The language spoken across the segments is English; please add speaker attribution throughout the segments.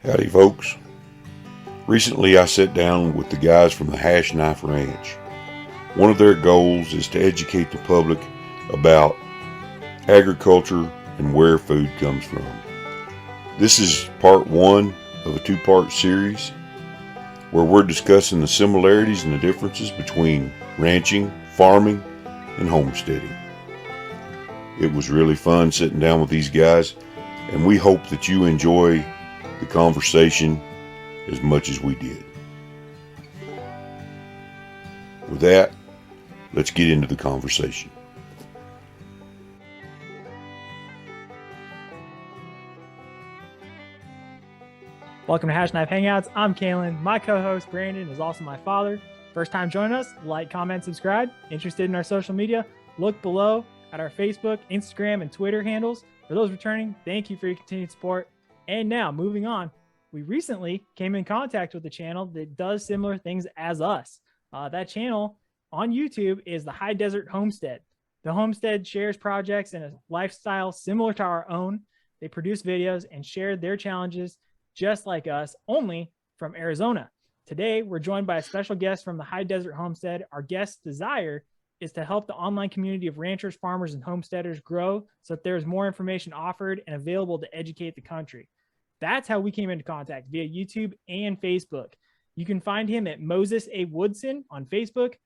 Speaker 1: Howdy, folks. Recently, I sat down with the guys from the Hashknife Ranch. One of their goals is to educate the public about agriculture and where food comes from. This is part one of a two-part series where we're discussing the similarities and the differences between ranching, farming, and homesteading. It was really fun sitting down with these guys, and we hope that you enjoy the conversation as much as we did. With that, let's get into the conversation.
Speaker 2: Welcome to Hashknife Hangouts. I'm Kalen. My co-host Brandon is also my father. First time joining us, like, comment, subscribe. Interested in our social media? Look below at our Facebook, Instagram, and Twitter handles. For those returning, thank you for your continued support. And now, moving on, we recently came in contact with a channel that does similar things as us. That channel on YouTube is the High Desert Homestead. The Homestead shares projects and a lifestyle similar to our own. They produce videos and share their challenges just like us, only from Arizona. Today, we're joined by a special guest from the High Desert Homestead. Our guest's desire is to help the online community of ranchers, farmers, and homesteaders grow so that there's more information offered and available to educate the country. That's how we came into contact, via YouTube and Facebook. You can find him at Moses A. Woodson on Facebook,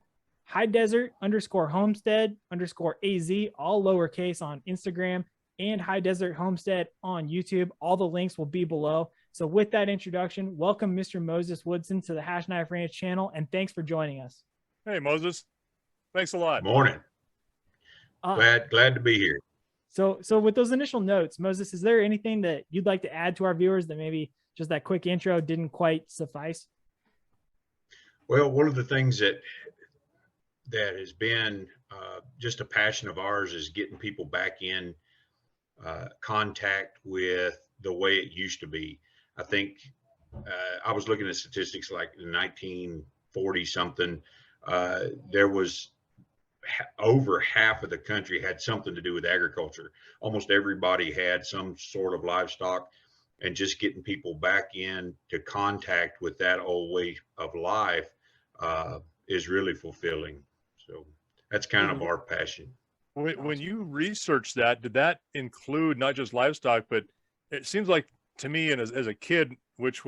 Speaker 2: High Desert _Homestead _AZ, all lowercase on Instagram, and High Desert Homestead on YouTube. All the links will be below. So with that introduction, welcome Mr. Moses Woodson to the Hashknife Ranch channel, and thanks for joining us.
Speaker 3: Hey, Moses. Thanks a lot.
Speaker 4: Morning. Glad to be here.
Speaker 2: So with those initial notes, Moses, is there anything that you'd like to add to our viewers that maybe just that quick intro didn't quite suffice?
Speaker 4: Well, one of the things that has been just a passion of ours is getting people back in contact with the way it used to be. I think I was looking at statistics like in 1940 something, there was over half of the country had something to do with agriculture. Almost everybody had some sort of livestock, and just getting people back in to contact with that old way of life is really fulfilling. So that's kind of our passion.
Speaker 3: When you researched that, did that include not just livestock, but it seems like to me, and as a kid, which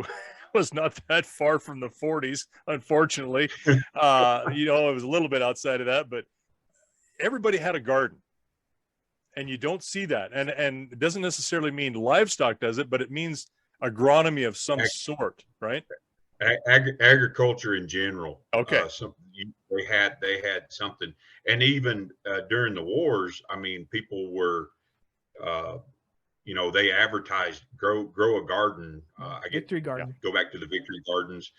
Speaker 3: was not that far from the 40s, unfortunately, it was a little bit outside of that, but everybody had a garden, and you don't see that. And it doesn't necessarily mean livestock does it, but it means agronomy of some sort, right?
Speaker 4: Agriculture in general.
Speaker 3: Okay.
Speaker 4: They had something, and even during the wars, I mean, people were, they advertised grow a garden.
Speaker 2: Victory garden.
Speaker 4: Go back to the victory gardens.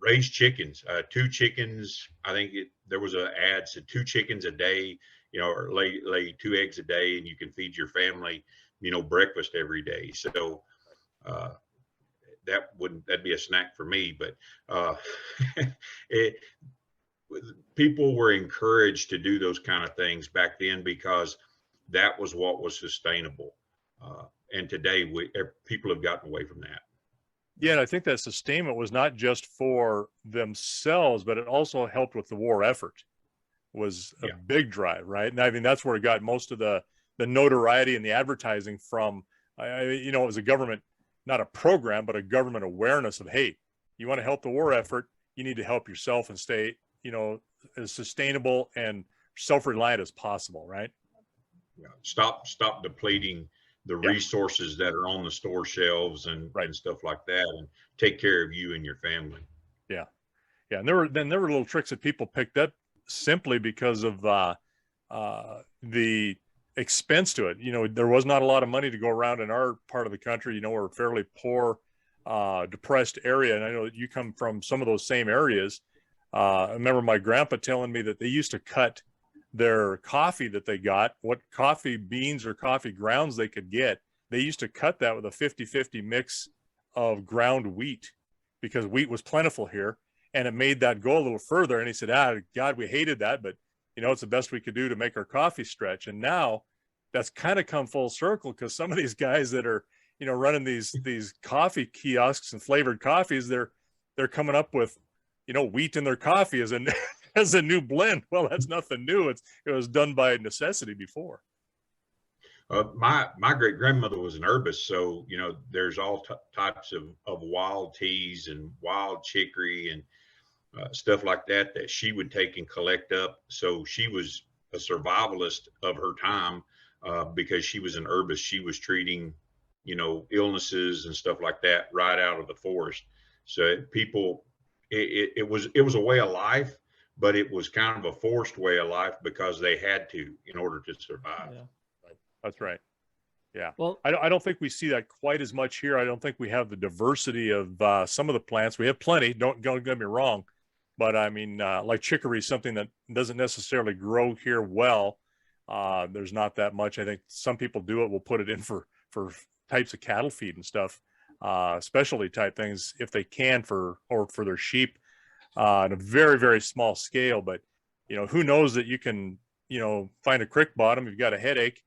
Speaker 4: Raise chickens, 2 chickens. I think there was an ad said 2 chickens a day, or lay 2 eggs a day, and you can feed your family, breakfast every day. So that'd be a snack for me. But people were encouraged to do those kind of things back then because that was what was sustainable. And today people have gotten away from that.
Speaker 3: Yeah, and I think that sustainment was not just for themselves, but it also helped with the war effort. Was a big drive, right? And I mean, that's where it got most of the notoriety and the advertising from. It was a government, not a program, but a government awareness of, hey, you want to help the war effort, you need to help yourself and stay, as sustainable and self-reliant as possible, right?
Speaker 4: Yeah. Stop depleting the resources that are on the store shelves and stuff like that, and take care of you and your family.
Speaker 3: Yeah. And there were little tricks that people picked up simply because of the expense to it. There was not a lot of money to go around in our part of the country. We're a fairly poor, depressed area. And I know that you come from some of those same areas. I remember my grandpa telling me that they used to cut their coffee that they got, what coffee beans or coffee grounds they could get. They used to cut that with a 50-50 mix of ground wheat because wheat was plentiful here, and it made that go a little further. And he said, God, we hated that, but it's the best we could do to make our coffee stretch. And now that's kind of come full circle, because some of these guys that are, running these coffee kiosks and flavored coffees, they're coming up with, wheat in their coffee as a as a new blend. Well, that's nothing new. It was done by necessity before.
Speaker 4: My great grandmother was an herbist, so there's all types of wild teas and wild chicory and stuff like that she would take and collect up. So she was a survivalist of her time because she was an herbist. She was treating, illnesses and stuff like that right out of the forest. So it was a way of life, but it was kind of a forced way of life because they had to in order to survive.
Speaker 2: Yeah.
Speaker 3: That's right. Yeah.
Speaker 2: Well,
Speaker 3: I don't think we see that quite as much here. I don't think we have the diversity of some of the plants. We have plenty. Don't get me wrong, but I mean, like chicory is something that doesn't necessarily grow here well. There's not that much. I think some people do it. We'll put it in for types of cattle feed and stuff, specialty type things if they can for their sheep on a very, very small scale. But who knows that you can find a creek bottom. You've got a headache.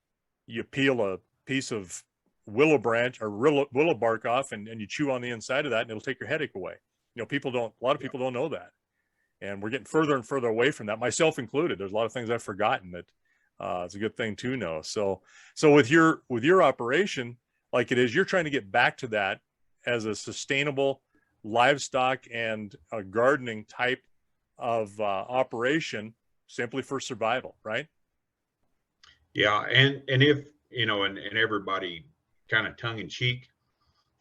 Speaker 3: You peel a piece of willow branch or willow bark off and you chew on the inside of that and it'll take your headache away. A lot of people don't know that. And we're getting further and further away from that, myself included. There's a lot of things I've forgotten that it's a good thing to know. So with your operation, like it is, you're trying to get back to that as a sustainable livestock and a gardening type of operation simply for survival, right?
Speaker 4: Yeah, and if and everybody kind of tongue in cheek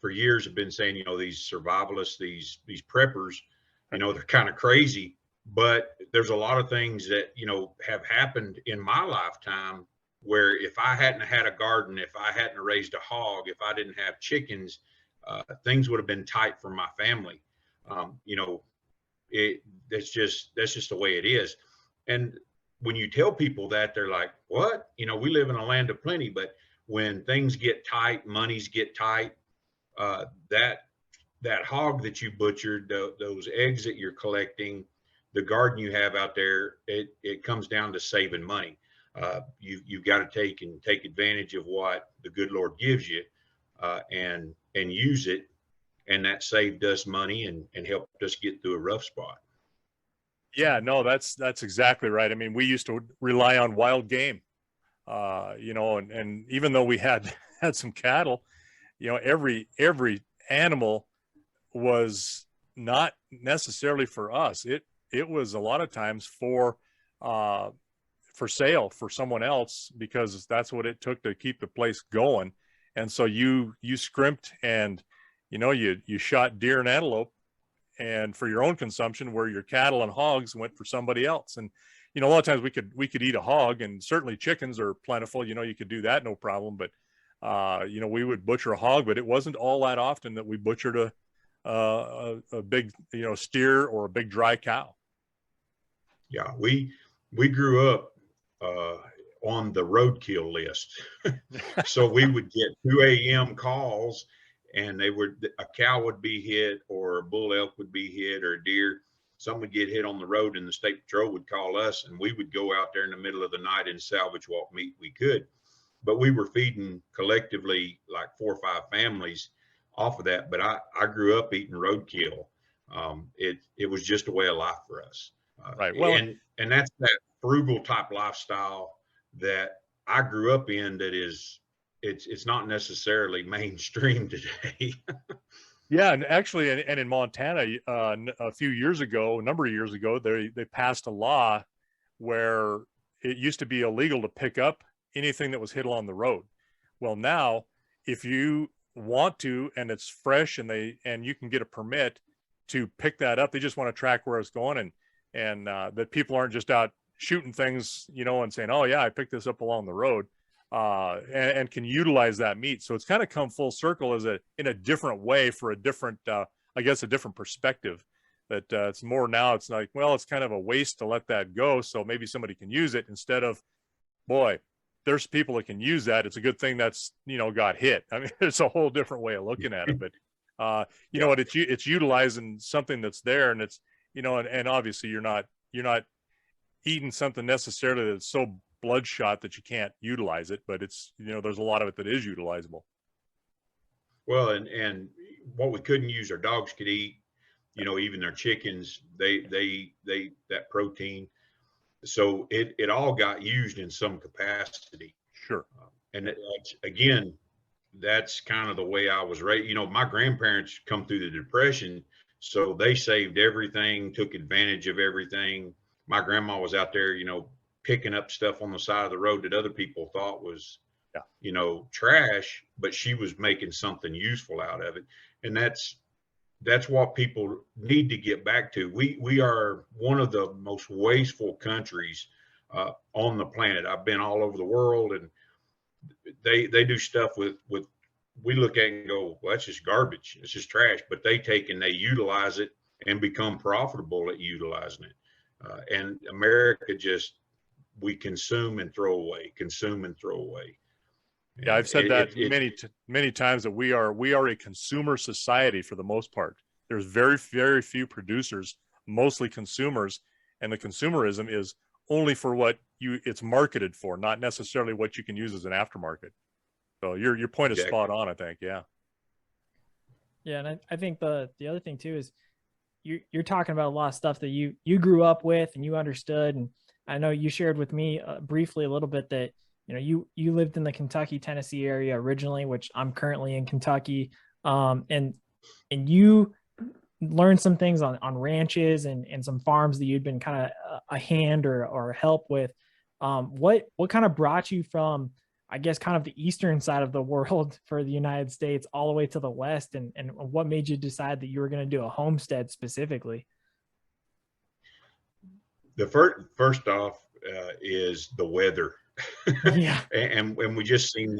Speaker 4: for years have been saying, these survivalists, these preppers, they're kind of crazy. But there's a lot of things that have happened in my lifetime where if I hadn't had a garden, if I hadn't raised a hog, if I didn't have chickens, things would have been tight for my family. That's just the way it is. And when you tell people that, they're like, what? We live in a land of plenty, but when things get tight, monies get tight, that hog that you butchered, those eggs that you're collecting, the garden you have out there, it comes down to saving money. You've got to take advantage of what the good Lord gives you and use it. And that saved us money and helped us get through a rough spot.
Speaker 3: Yeah, no, that's exactly right. I mean, we used to rely on wild game, and even though we had some cattle, every animal was not necessarily for us. It was a lot of times for sale for someone else because that's what it took to keep the place going. And so you scrimped and you shot deer and antelope and for your own consumption, where your cattle and hogs went for somebody else. And a lot of times we could eat a hog, and certainly chickens are plentiful. You could do that no problem. But we would butcher a hog, but it wasn't all that often that we butchered a big steer or a big dry cow.
Speaker 4: Yeah, we grew up on the roadkill list, so we would get 2 a.m. calls. And a cow would be hit, or a bull elk would be hit, or a deer. Some would get hit on the road, and the state patrol would call us, and we would go out there in the middle of the night and salvage what meat we could. But we were feeding collectively like 4 or 5 families off of that. But I grew up eating roadkill. It was just a way of life for us.
Speaker 3: Right. Well,
Speaker 4: and that's that frugal type lifestyle that I grew up in. That is. It's not necessarily mainstream today.
Speaker 3: Yeah, and actually, and in Montana, a number of years ago, they passed a law where it used to be illegal to pick up anything that was hit along the road. Well, now, if you want to, and it's fresh, and you can get a permit to pick that up, they just want to track where it's going, and that people aren't just out shooting things, and saying, oh yeah, I picked this up along the road. And can utilize that meat. So it's kind of come full circle in a different way for a different, a different perspective that it's more now. It's like, well, it's kind of a waste to let that go. So maybe somebody can use it instead of, boy, there's people that can use that. It's a good thing that's, got hit. I mean, it's a whole different way of looking at it, but you know what, it's utilizing something that's there, and it's, and obviously you're not eating something necessarily that's so bloodshot that you can't utilize it, but it's, there's a lot of it that is utilizable.
Speaker 4: Well, and what we couldn't use, our dogs could eat, even their chickens, they that protein. So it all got used in some capacity.
Speaker 3: Sure.
Speaker 4: And again, that's kind of the way I was raised. My grandparents come through the Depression, so they saved everything, took advantage of everything. My grandma was out there, picking up stuff on the side of the road that other people thought was, trash, but she was making something useful out of it. And that's what people need to get back to. We are one of the most wasteful countries on the planet. I've been all over the world, and they do stuff with we look at it and go, well, that's just garbage, it's just trash, but they take and they utilize it and become profitable at utilizing it. And America just, we consume and throw away, consume and throw away.
Speaker 3: Yeah, I've said that many times, that we are a consumer society for the most part. There's very, very few producers, mostly consumers, and the consumerism is only for what it's marketed for, not necessarily what you can use as an aftermarket. So your point is spot on, I think. Yeah.
Speaker 2: Yeah, and I think the other thing too is you're talking about a lot of stuff that you grew up with and you understood, and I know you shared with me briefly a little bit that you lived in the Kentucky, Tennessee area originally, which I'm currently in Kentucky, and you learned some things on ranches and some farms that you'd been kind of a hand or help with. What kind of brought you from, I guess, kind of the eastern side of the world for the United States all the way to the West, and what made you decide that you were going to do a homestead specifically?
Speaker 4: The first off is the weather.
Speaker 2: Yeah.
Speaker 4: and we just seen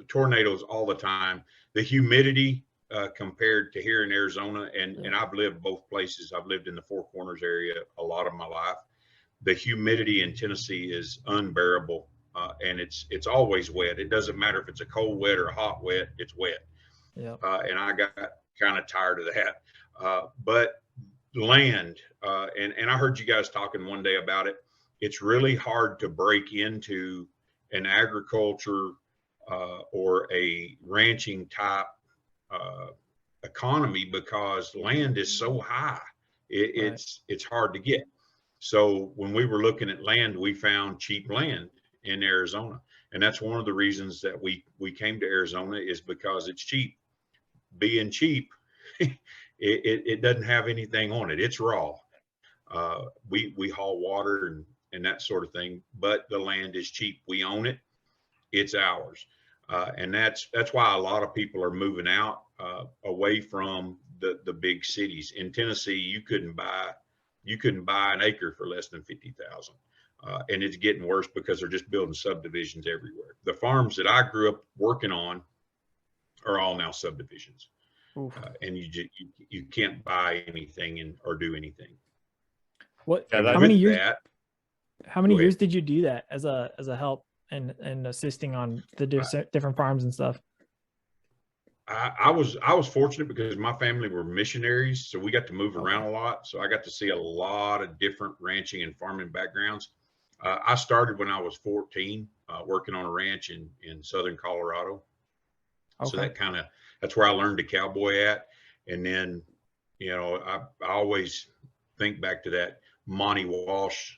Speaker 4: tornadoes all the time. The humidity compared to here in Arizona, and I've lived both places. I've lived in the Four Corners area a lot of my life. The humidity in Tennessee is unbearable, and it's always wet. It doesn't matter if it's a cold wet or a hot wet, it's wet.
Speaker 2: Yeah.
Speaker 4: And I got kind of tired of that. But land, and I heard you guys talking one day about it. It's really hard to break into an agriculture or a ranching type economy because land is so high. It's hard to get. So when we were looking at land, we found cheap land in Arizona, and that's one of the reasons that we came to Arizona, is because it's cheap. Being cheap, it doesn't have anything on it. It's raw. We haul water and that sort of thing, but the land is cheap. We own it. It's ours. And that's why a lot of people are moving out away from the big cities. In Tennessee, you couldn't buy an acre for less than 50,000. And it's getting worse because they're just building subdivisions everywhere. The farms that I grew up working on are all now subdivisions. And you can't buy anything or do anything.
Speaker 2: What?
Speaker 4: Yeah,
Speaker 2: how many years? How many years did you do that as a help and assisting on the different farms and stuff?
Speaker 4: I was fortunate because my family were missionaries, so we got to move around a lot. So I got to see a lot of different ranching and farming backgrounds. I started when I was 14, working on a ranch in southern Colorado. So that's where I learned to cowboy at. And then, I always think back to that Monty Walsh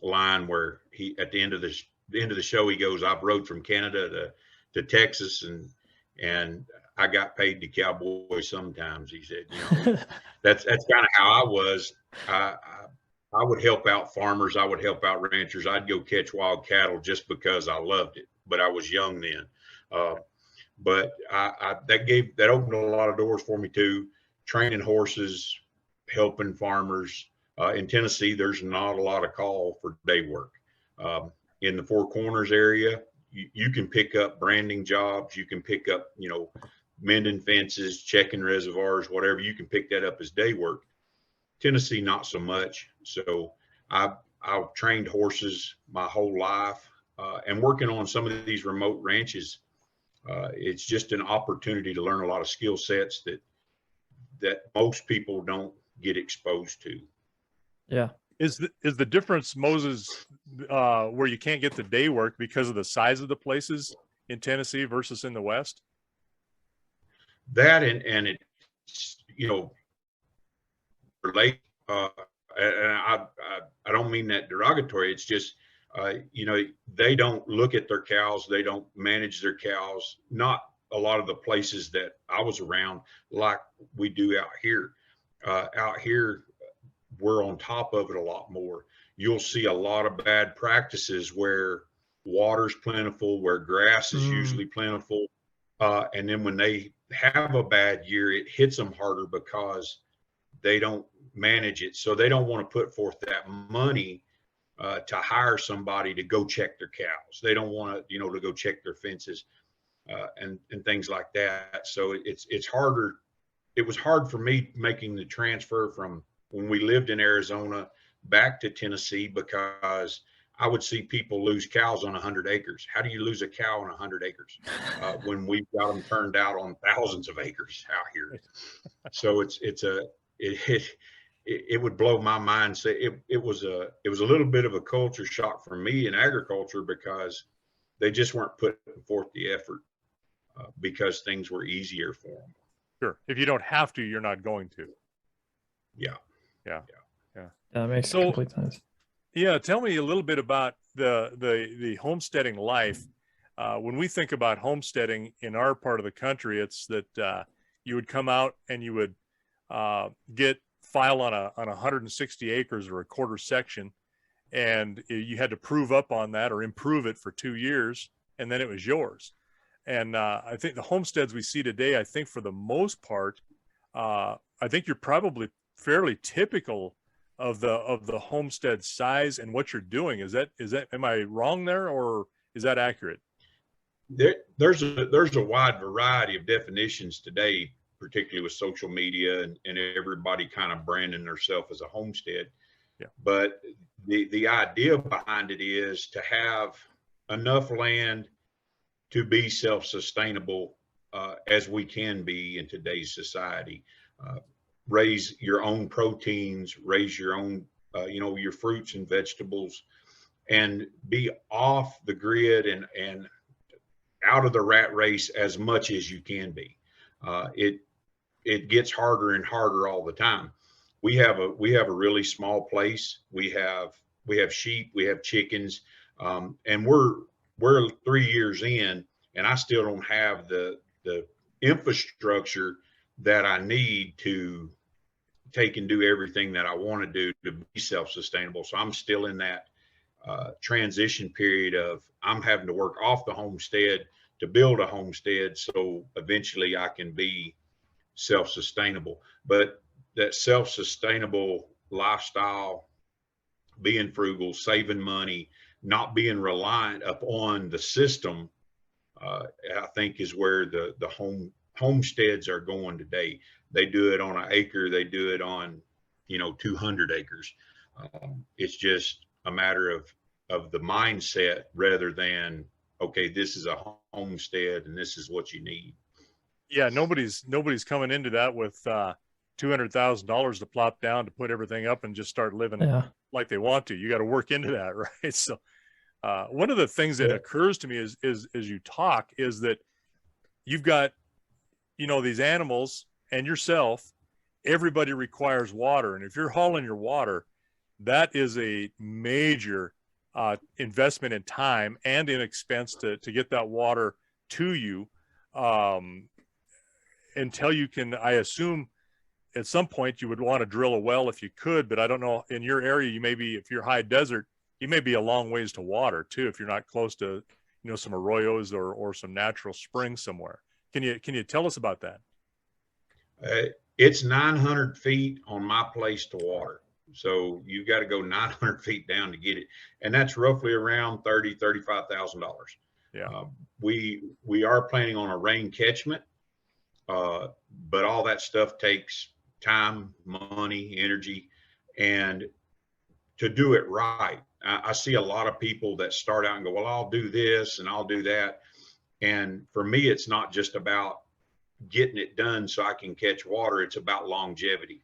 Speaker 4: line where he, at the end of the show, he goes, "I've rode from Canada to Texas, and I got paid to cowboy sometimes." He said, that's kind of how I was. I would help out farmers. I would help out ranchers. I'd go catch wild cattle just because I loved it, but I was young then. But that opened a lot of doors for me too. Training horses, helping farmers. In Tennessee, there's not a lot of call for day work. In the Four Corners area, you can pick up branding jobs. You can pick up, mending fences, checking reservoirs, whatever. You can pick that up as day work. Tennessee, not so much. So I've trained horses my whole life, and working on some of these remote ranches. It's just an opportunity to learn a lot of skill sets that most people don't get exposed to.
Speaker 2: Yeah.
Speaker 3: Is the difference, Moses, where you can't get the day work because of the size of the places in Tennessee versus in the West?
Speaker 4: that, and it's, you know, relate, and I don't mean that derogatory. It's just, you know, they don't look at their cows. They don't manage their cows. Not a lot of the places that I was around like we do out here. Out here, we're on top of it a lot more. You'll see a lot of bad practices where water's plentiful, where grass is usually plentiful. And then when they have a bad year, it hits them harder because they don't manage it. So they don't want to put forth that money to hire somebody to go check their cows. They don't want to, you know, to go check their fences and things like that. So it's harder. It was hard for me making the transfer from when we lived in Arizona back to Tennessee, because I would see people lose cows on 100 acres. How do you lose a cow on 100 acres when we've got them turned out on thousands of acres out here? So it would blow my mind. Say it was a little bit of a culture shock for me in agriculture, because they just weren't putting forth the effort because things were easier for them.
Speaker 3: Sure. If you don't have to, you're not going to.
Speaker 4: Yeah.
Speaker 2: That makes complete sense.
Speaker 3: Yeah, tell me a little bit about the homesteading life. When we think about homesteading in our part of the country, it's that you would come out and you would file on 160 acres or a quarter section, and you had to prove up on that or improve it for 2 years, and then it was yours. And I think the homesteads we see today, I think for the most part, I think you're probably fairly typical of the homestead size and what you're doing. Is that am I wrong there, or is that accurate?
Speaker 4: There's a wide variety of definitions today, particularly with social media and everybody kind of branding themselves as a homestead.
Speaker 3: Yeah.
Speaker 4: But the idea behind it is to have enough land to be self-sustainable as we can be in today's society. Raise your own proteins, raise your own, you know, your fruits and vegetables, and be off the grid and out of the rat race as much as you can be. It gets harder and harder all the time. We have a really small place. We have sheep, we have chickens, and we're 3 years in, and I still don't have the infrastructure that I need to take and do everything that I want to do to be self-sustainable. So I'm still in that transition period of I'm having to work off the homestead to build a homestead, so eventually I can be self-sustainable. But that self-sustainable lifestyle, being frugal, saving money, not being reliant upon the system, I think is where the homesteads are going today. They do it on an acre, they do it on, you know, 200 acres. It's just a matter of the mindset rather than, okay, this is a homestead and this is what you need.
Speaker 3: Yeah, nobody's coming into that with $200,000 to plop down to put everything up and just start living like they want to. You got to work into that, right? So one of the things that occurs to me is as you talk is that you've got, you know, these animals and yourself, everybody requires water. And if you're hauling your water, that is a major investment in time and in expense to get that water to you until you can, I assume at some point you would want to drill a well if you could, but I don't know, in your area, you may be, if you're high desert, you may be a long ways to water too, if you're not close to, you know, some arroyos or some natural springs somewhere. Can you tell us about that?
Speaker 4: It's 900 feet on my place to water. So you got to go 900 feet down to get it. And that's roughly around $35,000.
Speaker 3: Yeah.
Speaker 4: We are planning on a rain catchment, but all that stuff takes time, money, energy, and to do it right. I see a lot of people that start out and go, well, I'll do this and I'll do that. And for me, it's not just about getting it done so I can catch water. It's about longevity.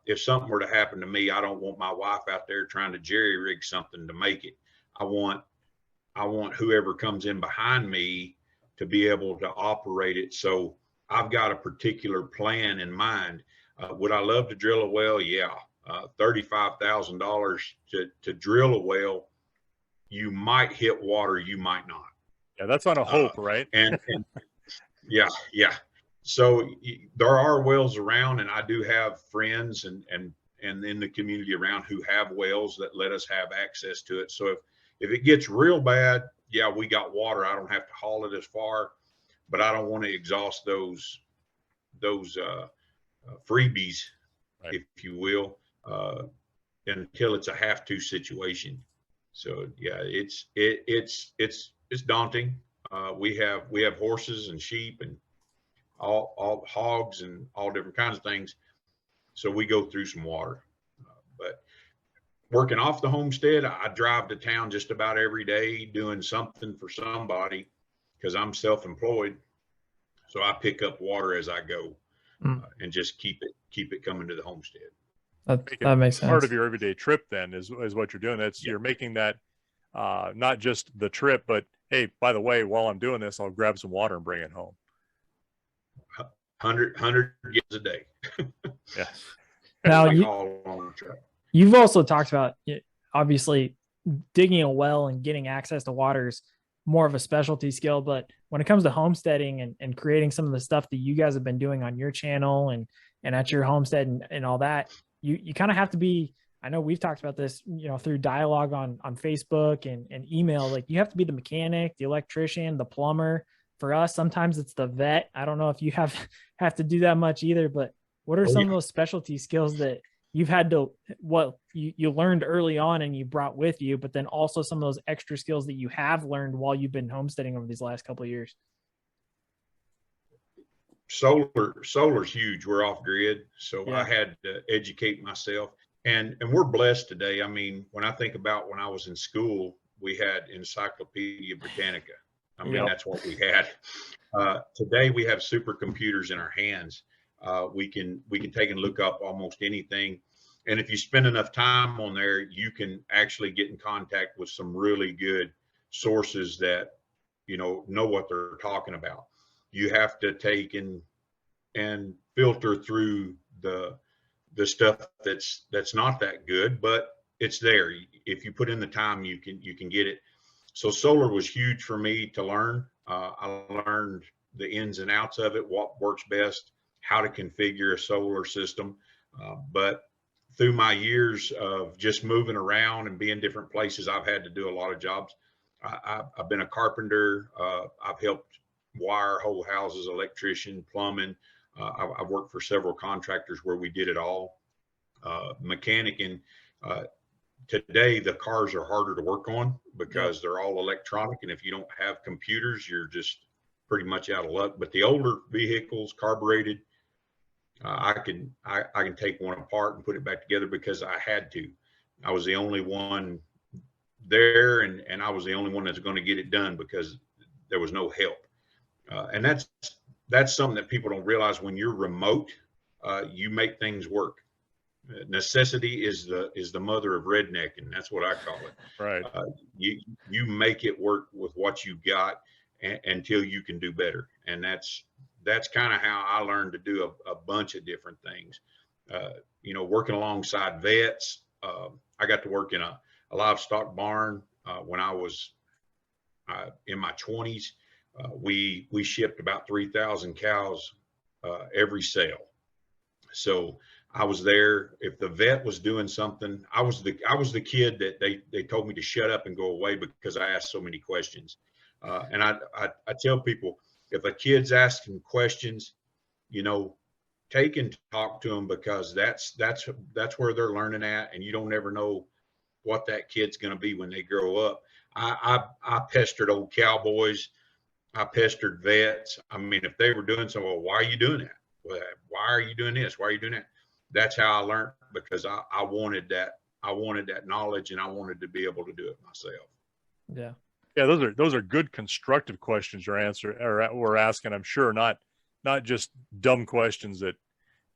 Speaker 4: If something were to happen to me, I don't want my wife out there trying to jerry rig something to make it. I want whoever comes in behind me to be able to operate it so I've got a particular plan in mind. Would I love to drill a well? Yeah. $35,000 to drill a well. You might hit water, you might not.
Speaker 3: Yeah, that's on a hope, right?
Speaker 4: And yeah, yeah. So there are wells around, and I do have friends and in the community around who have wells that let us have access to it. So if it gets real bad, yeah, we got water. I don't have to haul it as far, but I don't want to exhaust those freebies,
Speaker 3: right,
Speaker 4: if you will, until it's a have to situation. So yeah, it's daunting. We have horses and sheep and all hogs and all different kinds of things. So we go through some water, but working off the homestead, I drive to town just about every day doing something for somebody because I'm self-employed. So I pick up water as I go and just keep it coming to the homestead.
Speaker 2: That makes sense.
Speaker 3: Part of your everyday trip then is what you're doing. That's You're making that not just the trip, but hey, by the way, while I'm doing this, I'll grab some water and bring it home.
Speaker 4: 100 gallons a day.
Speaker 3: Yeah.
Speaker 2: Now you've also talked about, obviously, digging a well and getting access to water is more of a specialty skill, but when it comes to homesteading and creating some of the stuff that you guys have been doing on your channel and at your homestead and all that, you kind of have to be, I know we've talked about this, through dialogue on Facebook and email, like you have to be the mechanic, the electrician, the plumber. For us, sometimes it's the vet. I don't know if you have to do that much either, but what are some of those specialty skills that you've had to, you learned early on and you brought with you, but then also some of those extra skills that you have learned while you've been homesteading over these last couple of years?
Speaker 4: Solar's huge. We're off grid. So
Speaker 2: Yeah.
Speaker 4: I had to educate myself, and we're blessed today. I mean, when I think about when I was in school, we had Encyclopedia Britannica. I mean, that's what we had. Today we have supercomputers in our hands. We can take and look up almost anything. And if you spend enough time on there, you can actually get in contact with some really good sources that, know what they're talking about. You have to take and filter through the stuff that's not that good, but it's there. If you put in the time, you can get it. So solar was huge for me to learn. I learned the ins and outs of it, what works best, how to configure a solar system. But through my years of just moving around and being different places, I've had to do a lot of jobs. I've been a carpenter. I've helped wire whole houses, electrician, plumbing. I've worked for several contractors where we did it all. Mechanicing. Today, the cars are harder to work on because they're all electronic. And if you don't have computers, you're just pretty much out of luck. But the older vehicles, carbureted, I can take one apart and put it back together because I had to. I was the only one there, and I was the only one that's going to get it done because there was no help. And that's something that people don't realize. When you're remote, you make things work. Necessity is the mother of rednecking. That's what I call it.
Speaker 3: Right.
Speaker 4: You make it work with what you got until you can do better. And that's kind of how I learned to do a bunch of different things. Working alongside vets. I got to work in a livestock barn when I was in my 20s. We shipped about 3,000 cows every sale. So I was there. If the vet was doing something, I was the kid that they told me to shut up and go away because I asked so many questions. And I tell people, if a kid's asking questions, take and talk to them, because that's where they're learning at, and you don't ever know what that kid's going to be when they grow up. I pestered old cowboys. I pestered vets. I mean, if they were doing something, well, why are you doing that? Well, why are you doing this? Why are you doing that? That's how I learned, because I wanted that. I wanted that knowledge, and I wanted to be able to do it myself.
Speaker 2: Yeah.
Speaker 3: Yeah. Those are good constructive questions we're asking. I'm sure not just dumb questions that,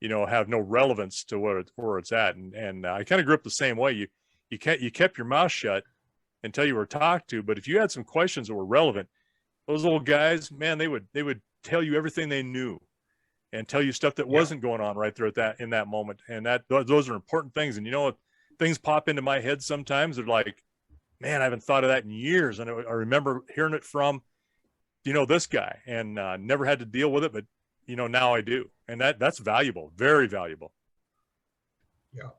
Speaker 3: have no relevance to where it's at. And I kind of grew up the same way. You kept your mouth shut until you were talked to. But if you had some questions that were relevant, those old guys, man, they would tell you everything they knew. and tell you stuff that wasn't going on right there in that moment. And those are important things. And things pop into my head sometimes. They're like, man, I haven't thought of that in years. And I remember hearing it from, this guy, and never had to deal with it, but now I do. And that's valuable, very valuable.
Speaker 4: Yeah.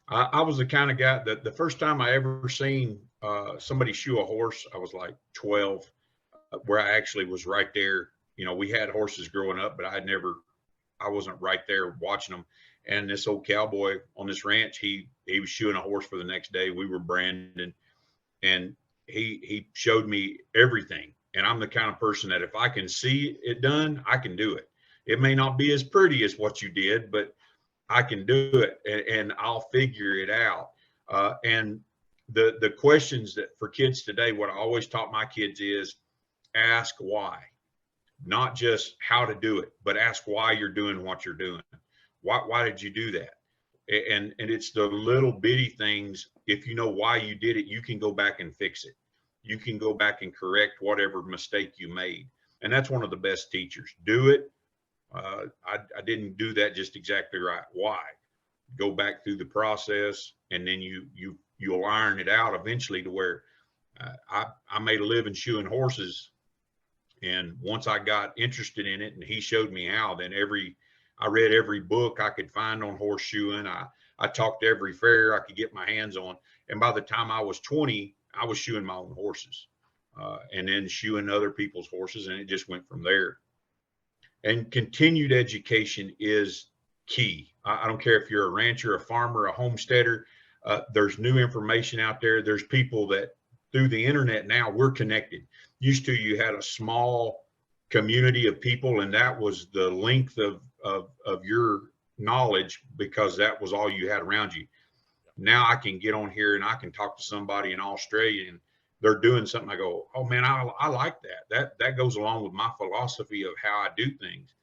Speaker 4: I was the kind of guy that the first time I ever seen somebody shoe a horse, I was like 12, where I actually was right there. We had horses growing up, but I wasn't right there watching them. And this old cowboy on this ranch, he was shoeing a horse for the next day. We were branding, and he showed me everything. And I'm the kind of person that if I can see it done, I can do it. It may not be as pretty as what you did, but I can do it, and I'll figure it out. And the questions that for kids today, what I always taught my kids is ask why, not just how to do it, but ask why you're doing what you're doing. Why did you do that? And it's the little bitty things. If you know why you did it, you can go back and fix it. You can go back and correct whatever mistake you made. And that's one of the best teachers. Do it. I didn't do that just exactly right. Why? Go back through the process, and then you'll iron it out eventually to where I made a living shoeing horses. And once I got interested in it and he showed me how, then I read every book I could find on horseshoeing. I talked to every farrier I could get my hands on. And by the time I was 20, I was shoeing my own horses, and then shoeing other people's horses. And it just went from there. And continued education is key. I don't care if you're a rancher, a farmer, a homesteader, there's new information out there. There's people that through the internet now we're connected. Used to, you had a small community of people, and that was the length of your knowledge because that was all you had around you. Now I can get on here and I can talk to somebody in Australia and they're doing something. I go, oh man, I like that. That goes along with my philosophy of how I do things.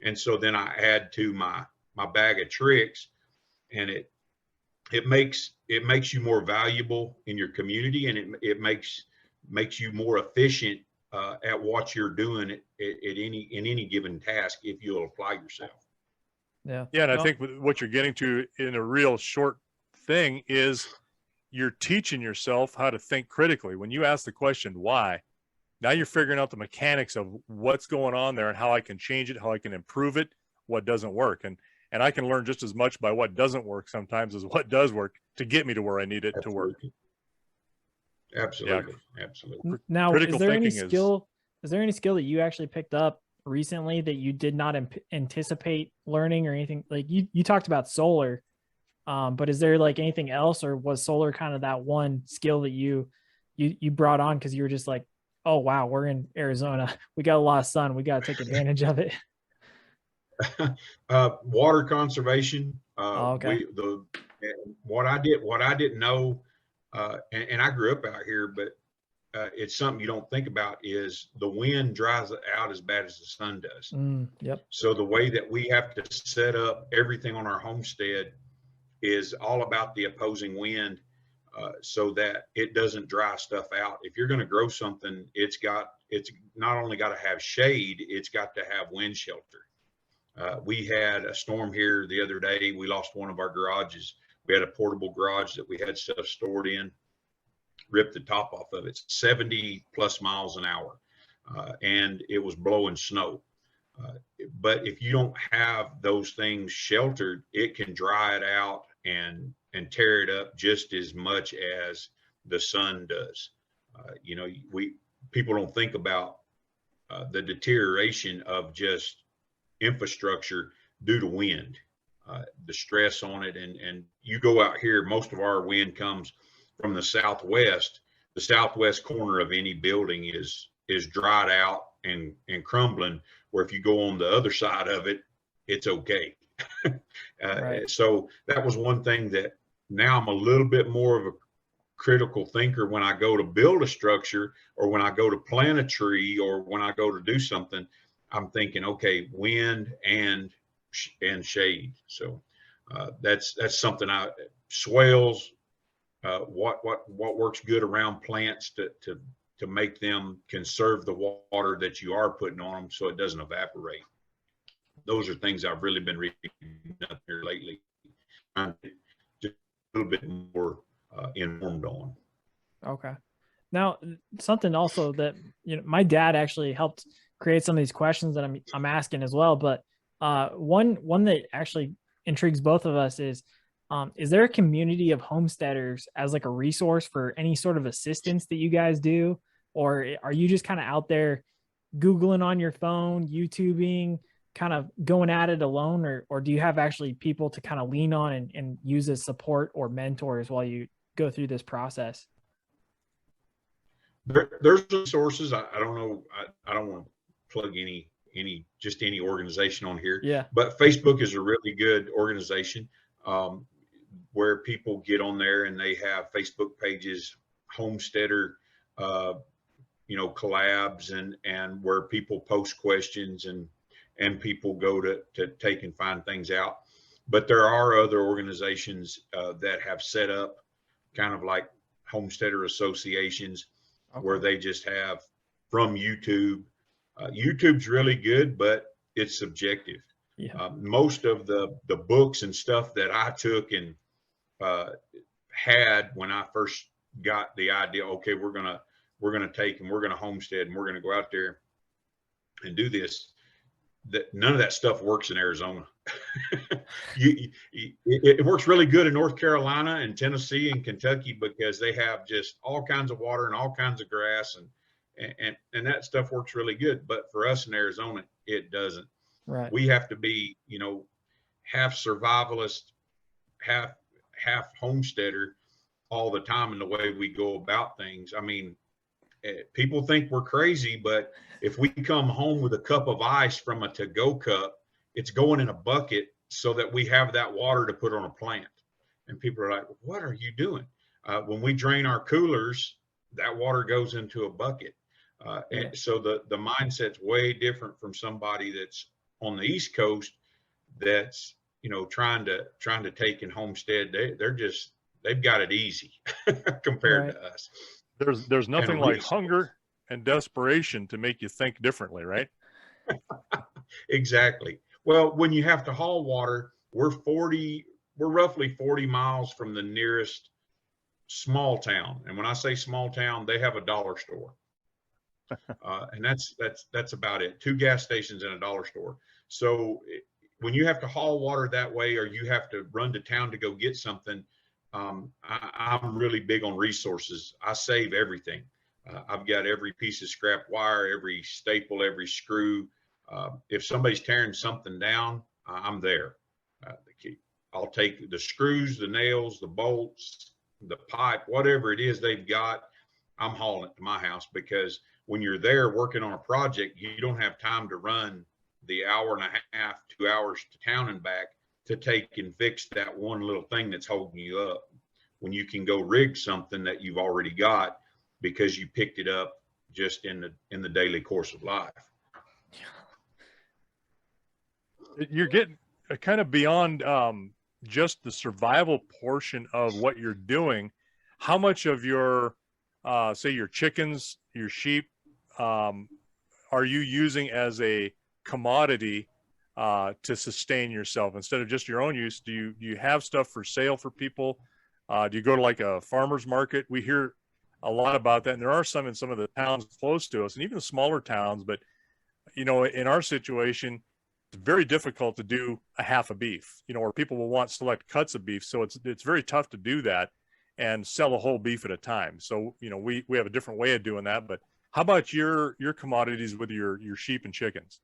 Speaker 4: And so then I add to my bag of tricks, and it makes you more valuable in your community, and it makes you more efficient at what you're doing in any given task if you'll apply yourself.
Speaker 2: Yeah.
Speaker 3: Yeah. And I think what you're getting to in a real short thing is you're teaching yourself how to think critically. When you ask the question, why, now you're figuring out the mechanics of what's going on there and how I can change it, how I can improve it, what doesn't work. And I can learn just as much by what doesn't work sometimes as what does work to get me to where I need it to work.
Speaker 4: Absolutely.
Speaker 3: Yeah.
Speaker 4: Absolutely.
Speaker 2: Now,
Speaker 3: Critical
Speaker 2: is there any
Speaker 3: thinking
Speaker 2: skill that you actually picked up recently that you did not anticipate learning or anything? Like you talked about solar, but is there like anything else, or was solar kind of that one skill that you brought on because you were just like, oh wow, we're in Arizona, we got a lot of sun, we got to take advantage of it?
Speaker 4: Water conservation.
Speaker 2: Okay.
Speaker 4: What I didn't know, and I grew up out here, but it's something you don't think about is the wind dries it out as bad as the sun does.
Speaker 2: Yep.
Speaker 4: So the way that we have to set up everything on our homestead is all about the opposing wind, so that it doesn't dry stuff out. If you're going to grow something, it's not only got to have shade, it's got to have wind shelter. We had a storm here the other day. We lost one of our garages. We had a portable garage that we had stuff stored in, ripped the top off of it, 70 plus miles an hour, and it was blowing snow. But if you don't have those things sheltered, it can dry it out and tear it up just as much as the sun does. People don't think about the deterioration of just infrastructure due to wind, the stress on it. And you go out here, most of our wind comes from the southwest. The southwest corner of any building is dried out and crumbling, where if you go on the other side of it, it's okay. Right. So that was one thing that now I'm a little bit more of a critical thinker when I go to build a structure, or when I go to plant a tree, or when I go to do something. I'm thinking, okay, wind and shade. So that's something. Swales, what works good around plants to make them conserve the water that you are putting on them so it doesn't evaporate. those are things I've really been reading up here lately, trying to just a little bit more informed on.
Speaker 2: Okay. Now, something also that, my dad actually helped create some of these questions that I'm asking as well. But one that actually intrigues both of us is there a community of homesteaders as like a resource for any sort of assistance that you guys do? Or are you just kind of out there Googling on your phone, YouTubing, kind of going at it alone? Or do you have actually people to kind of lean on and use as support or mentors while you go through this process?
Speaker 4: There's resources. I don't know. I don't want to plug any organization on here.
Speaker 2: Yeah.
Speaker 4: But Facebook is a really good organization where people get on there and they have Facebook pages, homesteader, collabs, and where people post questions and people go to take and find things out. But there are other organizations that have set up kind of like homesteader associations. Okay. Where they just have from YouTube. YouTube's really good, but it's subjective. Yeah. Most of the books and stuff that I took and had when I first got the idea, okay, we're gonna take and we're gonna homestead and we're gonna go out there and do this. That none of that stuff works in Arizona. It works really good in North Carolina and Tennessee and Kentucky because they have just all kinds of water and all kinds of grass and that stuff works really good. But for us in Arizona, it doesn't. Right. We have to be, half survivalist, half homesteader all the time in the way we go about things. I mean, people think we're crazy, but if we come home with a cup of ice from a to-go cup, it's going in a bucket so that we have that water to put on a plant. And people are like, what are you doing? When we drain our coolers, that water goes into a bucket. And so the mindset's way different from somebody that's on the East Coast that's, trying to take and homestead. They've got it easy compared to us.
Speaker 3: There's nothing like hunger and desperation to make you think differently, right?
Speaker 4: Exactly. Well, when you have to haul water, we're roughly 40 miles from the nearest small town. And when I say small town, they have a dollar store. And that's about it. 2 gas stations and a dollar store. So when you have to haul water that way, or you have to run to town to go get something, I'm really big on resources. I save everything. I've got every piece of scrap wire, every staple, every screw. If somebody's tearing something down, I'm there. I'll take the screws, the nails, the bolts, the pipe, whatever it is they've got, I'm hauling it to my house, because when you're there working on a project, you don't have time to run the hour and a half, 2 hours to town and back to take and fix that one little thing that's holding you up, when you can go rig something that you've already got because you picked it up just in the daily course of life.
Speaker 3: You're getting kind of beyond just the survival portion of what you're doing. How much of your, say your chickens, your sheep, are you using as a commodity to sustain yourself instead of just your own use? Do you have stuff for sale for people? Do you go to like a farmer's market? We hear a lot about that, and there are some in some of the towns close to us, and even the smaller towns. But in our situation, it's very difficult to do a half a beef, where people will want select cuts of beef. So it's very tough to do that and sell a whole beef at a time. So we have a different way of doing that. But how about your commodities with your sheep and chickens?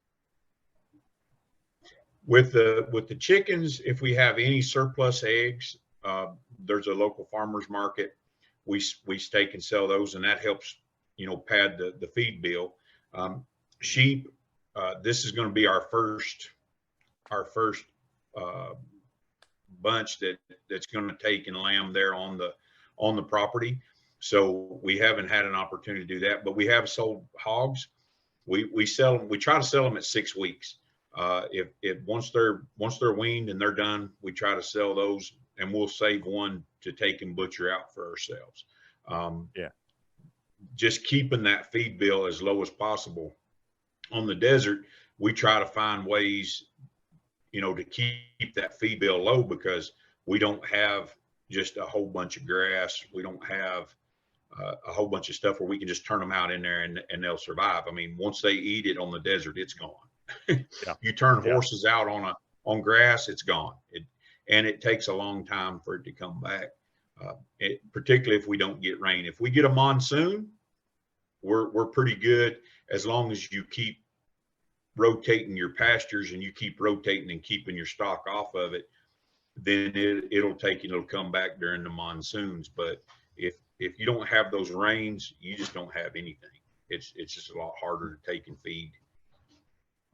Speaker 4: With the chickens, if we have any surplus eggs, there's a local farmer's market. We stake and sell those, and that helps, pad the feed bill. Sheep, this is going to be our first bunch that's going to take and lamb there on the property. So we haven't had an opportunity to do that, but we have sold hogs. We try to sell them at 6 weeks. If once they're weaned and they're done, we try to sell those, and we'll save one to take and butcher out for ourselves. Just keeping that feed bill as low as possible. On the desert, we try to find ways to keep that feed bill low, because we don't have just a whole bunch of grass. We don't have a whole bunch of stuff where we can just turn them out in there and they'll survive. I mean, once they eat it on the desert, it's gone.
Speaker 3: Yeah.
Speaker 4: You turn
Speaker 3: Yeah.
Speaker 4: horses out on grass, it's gone. And it takes a long time for it to come back. Particularly if we don't get rain. If we get a monsoon, we're pretty good, as long as you keep rotating your pastures and you keep rotating and keeping your stock off of it. Then it'll come back during the monsoons. But if you don't have those rains, you just don't have anything. It's just a lot harder to take and feed.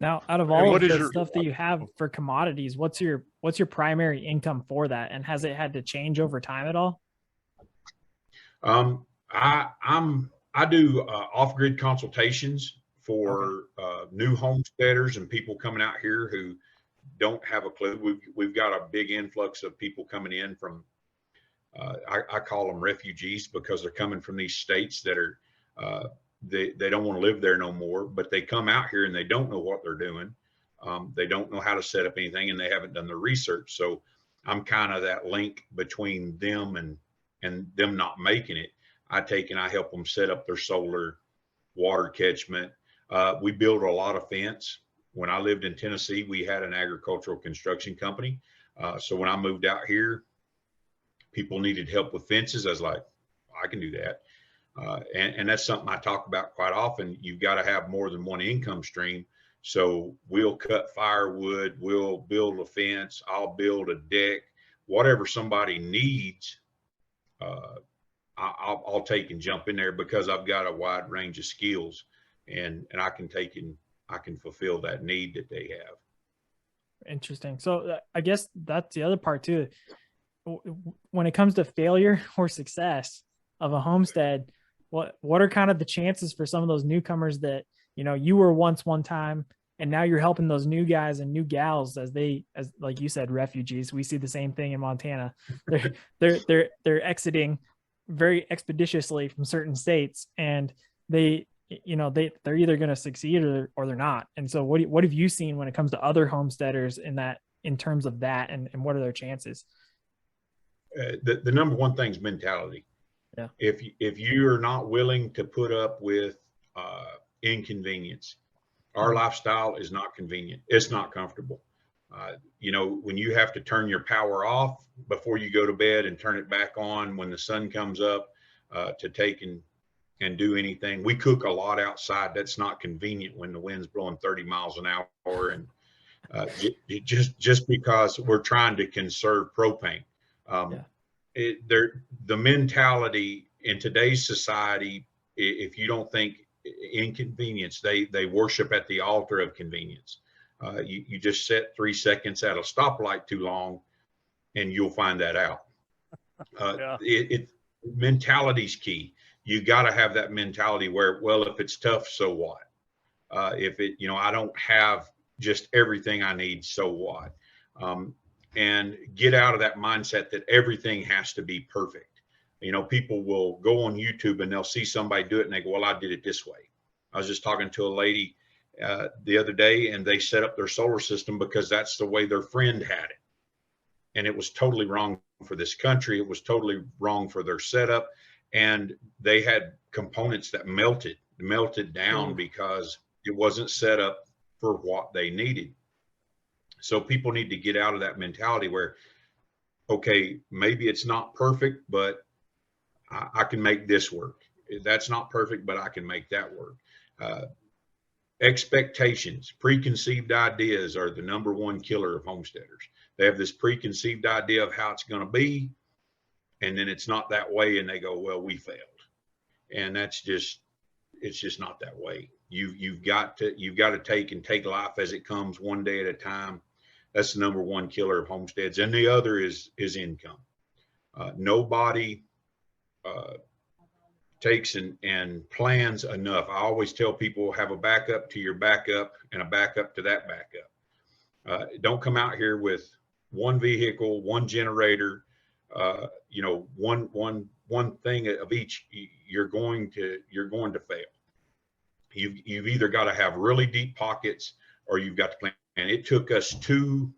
Speaker 2: Now, out of all of the stuff that you have for commodities, what's your primary income for that, and has it had to change over time at all?
Speaker 4: I do off-grid consultations for new homesteaders and people coming out here who don't have a clue. We've got a big influx of people coming in from I call them refugees, because they're coming from these states that are they don't want to live there no more, but they come out here and they don't know what they're doing. They don't know how to set up anything, and they haven't done the research. So I'm kind of that link between them and them not making it. I help them set up their solar, water catchment. We build a lot of fence. When I lived in Tennessee, we had an agricultural construction company. So when I moved out here, people needed help with fences. I was like, I can do that. And that's something I talk about quite often. You've got to have more than one income stream. So we'll cut firewood, we'll build a fence, I'll build a deck, whatever somebody needs. I'll take and jump in there, because I've got a wide range of skills, and I can fulfill that need that they have.
Speaker 2: Interesting. So I guess that's the other part too. When it comes to failure or success of a homestead, what are kind of the chances for some of those newcomers that, you were once one time, and now you're helping those new guys and new gals as like you said, refugees. We see the same thing in Montana. They're exiting very expeditiously from certain states, and they're either going to succeed or they're not. And so what have you seen when it comes to other homesteaders in terms of that, and what are their chances?
Speaker 4: The number one thing is mentality.
Speaker 2: Yeah.
Speaker 4: If you are not willing to put up with inconvenience, our lifestyle is not convenient. It's not comfortable. When you have to turn your power off before you go to bed and turn it back on when the sun comes up, to take and do anything. We cook a lot outside. That's not convenient when the wind's blowing 30 miles an hour, and just because we're trying to conserve propane. The mentality in today's society, if you don't think inconvenience, they worship at the altar of convenience. You just set 3 seconds at a stoplight too long, and you'll find that out. Mentality's key. You got to have that mentality where, well, if it's tough, so what? If I don't have just everything I need, so what? And get out of that mindset that everything has to be perfect. People will go on YouTube and they'll see somebody do it and they go, well, I did it this way. I was just talking to a lady the other day, and they set up their solar system because that's the way their friend had it. And it was totally wrong for this country. It was totally wrong for their setup. And they had components that melted down because it wasn't set up for what they needed. So people need to get out of that mentality where, okay, maybe it's not perfect, but I can make this work. That's not perfect, but I can make that work. Expectations, preconceived ideas are the number one killer of homesteaders. They have this preconceived idea of how it's going to be, and then it's not that way, and they go, well, we failed. And it's just not that way. You've got to take life as it comes, one day at a time. That's the number one killer of homesteads. And the other is income. Nobody takes and plans enough. I always tell people, have a backup to your backup and a backup to that backup. Don't come out here with one vehicle, one generator, one thing of each. You're going to fail. You've either got to have really deep pockets, or you've got to plan And it took us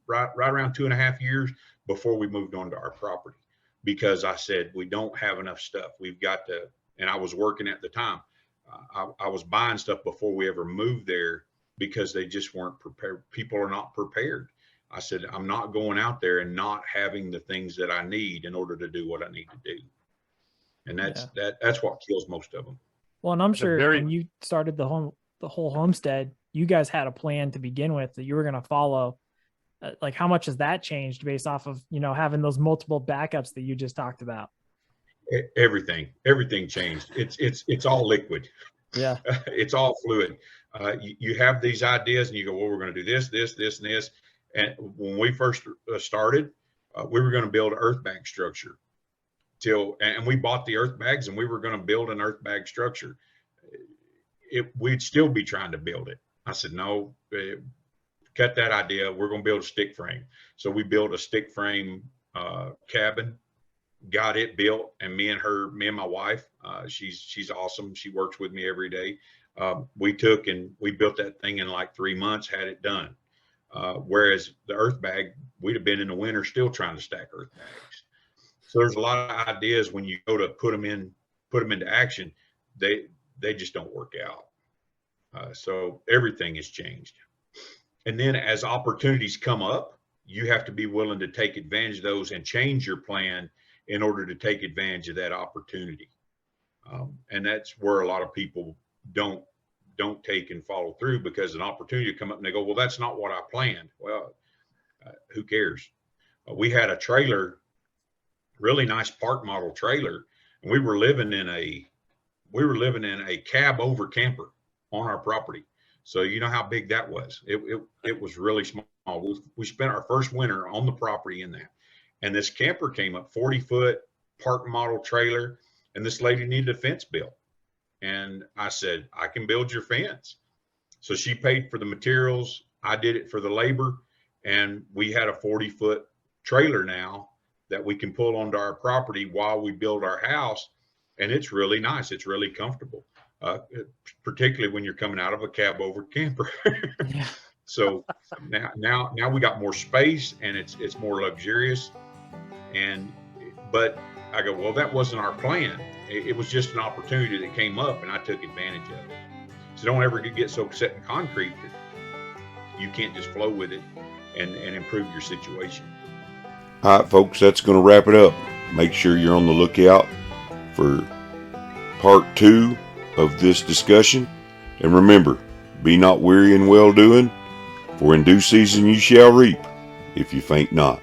Speaker 4: right around 2.5 years before we moved on to our property, because I said, we don't have enough stuff. We've got to, and I was working at the time. I was buying stuff before we ever moved there because they just weren't prepared. People are not prepared. I said, I'm not going out there and not having the things that I need in order to do what I need to do. And that's what kills most of them.
Speaker 2: Well, and I'm sure when you started the whole homestead, you guys had a plan to begin with that you were going to follow. Like, how much has that changed based off of, having those multiple backups that you just talked about?
Speaker 4: Everything changed. It's all liquid.
Speaker 2: Yeah.
Speaker 4: It's all fluid. You have these ideas and you go, well, we're going to do this, and this. And when we first started, we were going to build an earth bag structure and we bought the earth bags and we were going to build an earth bag structure. We'd still be trying to build it. I said, no, cut that idea. We're going to build a stick frame. So we built a stick frame cabin, got it built, and me and my wife, she's awesome. She works with me every day. We took and we built that thing in like 3 months, had it done. Whereas the earth bag, we'd have been in the winter still trying to stack earth bags. So there's a lot of ideas when you go to put them into action, they just don't work out. So everything has changed. And then as opportunities come up, you have to be willing to take advantage of those and change your plan in order to take advantage of that opportunity. And that's where a lot of people don't take and follow through, because an opportunity will come up and they go, well, that's not what I planned. Well, who cares? We had a trailer, really nice park model trailer, and we were living in a cab over camper on our property. So you know how big that was. It was really small. We spent our first winter on the property in that. And this camper came up, 40-foot park model trailer, and this lady needed a fence built. And I said, I can build your fence. So she paid for the materials. I did it for the labor. And we had a 40-foot trailer now that we can pull onto our property while we build our house. And it's really nice. It's really comfortable, particularly when you're coming out of a cab over camper.
Speaker 2: Yeah.
Speaker 4: So now we got more space and it's more luxurious. But I go, well, that wasn't our plan. It was just an opportunity that came up and I took advantage of it. So don't ever get so set in concrete that you can't just flow with it and improve your situation.
Speaker 1: All right, folks, that's going to wrap it up. Make sure you're on the lookout for part 2 of this discussion. And remember, be not weary in well-doing, for in due season you shall reap, if you faint not.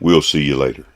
Speaker 1: We'll see you later.